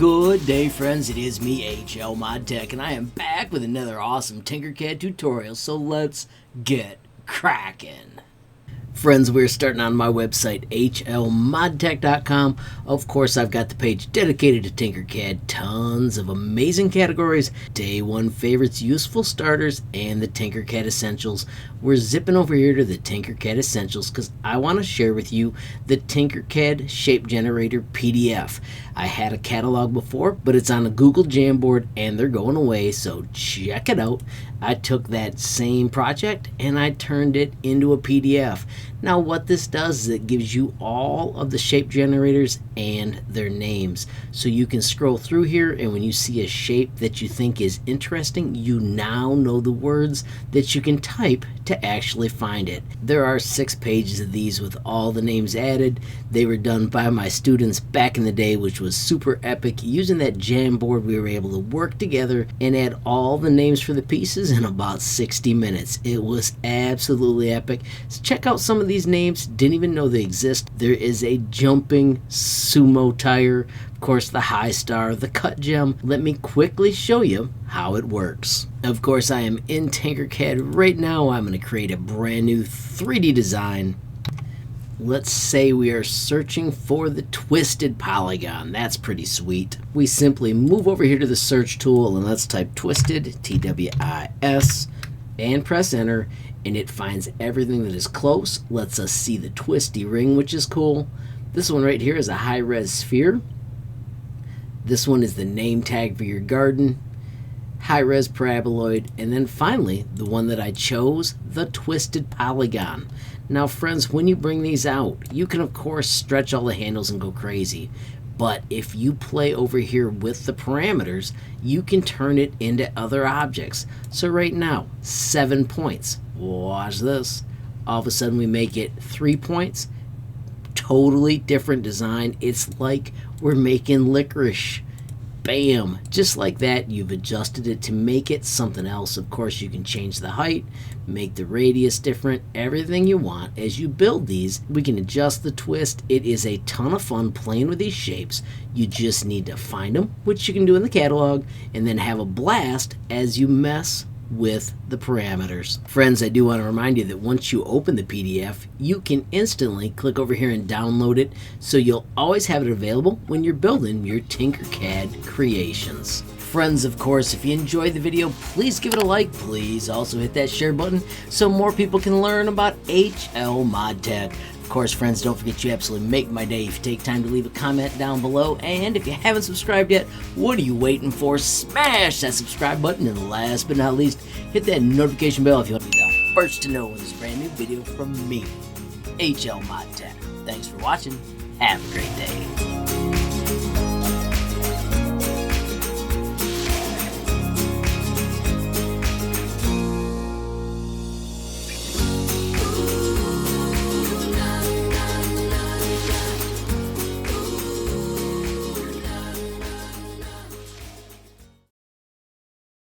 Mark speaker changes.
Speaker 1: Good day, friends. It is me, HLModTech, and I am back with another awesome Tinkercad tutorial, so let's get cracking. Friends, we're starting on my website, HLModTech.com. Of course, I've got the page dedicated to Tinkercad. Tons of amazing categories, Day 1 favorites, useful starters, and the Tinkercad Essentials. We're zipping over here to the Tinkercad Essentials because I want to share with you the Tinkercad Shape Generator PDF. I had a catalog before, but it's on a Google Jamboard and they're going away, so check it out. I took that same project and I turned it into a PDF. Now what this does is it gives you all of the shape generators and their names. So you can scroll through here, and when you see a shape that you think is interesting, you now know the words that you can type to actually find it. There are 6 pages of these with all the names added. They were done by my students back in the day, which was super epic. Using that Jamboard, we were able to work together and add all the names for the pieces in about 60 minutes. It was absolutely epic. So check out some of these names. Didn't even know they exist. There is a jumping sumo tire, of course the high star, the cut gem. Let me quickly show you how it works. Of course, I am in Tinkercad right now. I'm going to create a brand new 3D design. Let's say we are searching for the twisted polygon. That's pretty sweet. We simply move over here to the search tool and let's type twisted, T-W-I-S, and press enter, and it finds everything that is close. Lets us see the twisty ring, which is cool. This one right here is a high-res sphere. This one is the name tag for your garden, high-res paraboloid, and then finally the one that I chose, the twisted polygon. Now friends, when you bring these out, you can of course stretch all the handles and go crazy, but if you play over here with the parameters, you can turn it into other objects. So right now, 7 points. Watch this. All of a sudden we make it 3 points. Totally different design. It's like we're making licorice. Bam! Just like that, you've adjusted it to make it something else. Of course, you can change the height, make the radius different, everything you want. As you build these, we can adjust the twist. It is a ton of fun playing with these shapes. You just need to find them, which you can do in the catalog, and then have a blast as you mess with the parameters. Friends, I do want to remind you that once you open the PDF, you can instantly click over here and download it, so you'll always have it available when you're building your Tinkercad creations. Friends, of course, if you enjoyed the video, please give it a like. Please also hit that share button so more people can learn about HLModTech. Of course, friends, don't forget you absolutely make my day if you take time to leave a comment down below. And if you haven't subscribed yet, what are you waiting for? Smash that subscribe button, and last but not least, hit that notification bell if you want to be the first to know when there's a brand new video from me, HLModTech. Thanks for watching. Have a great day.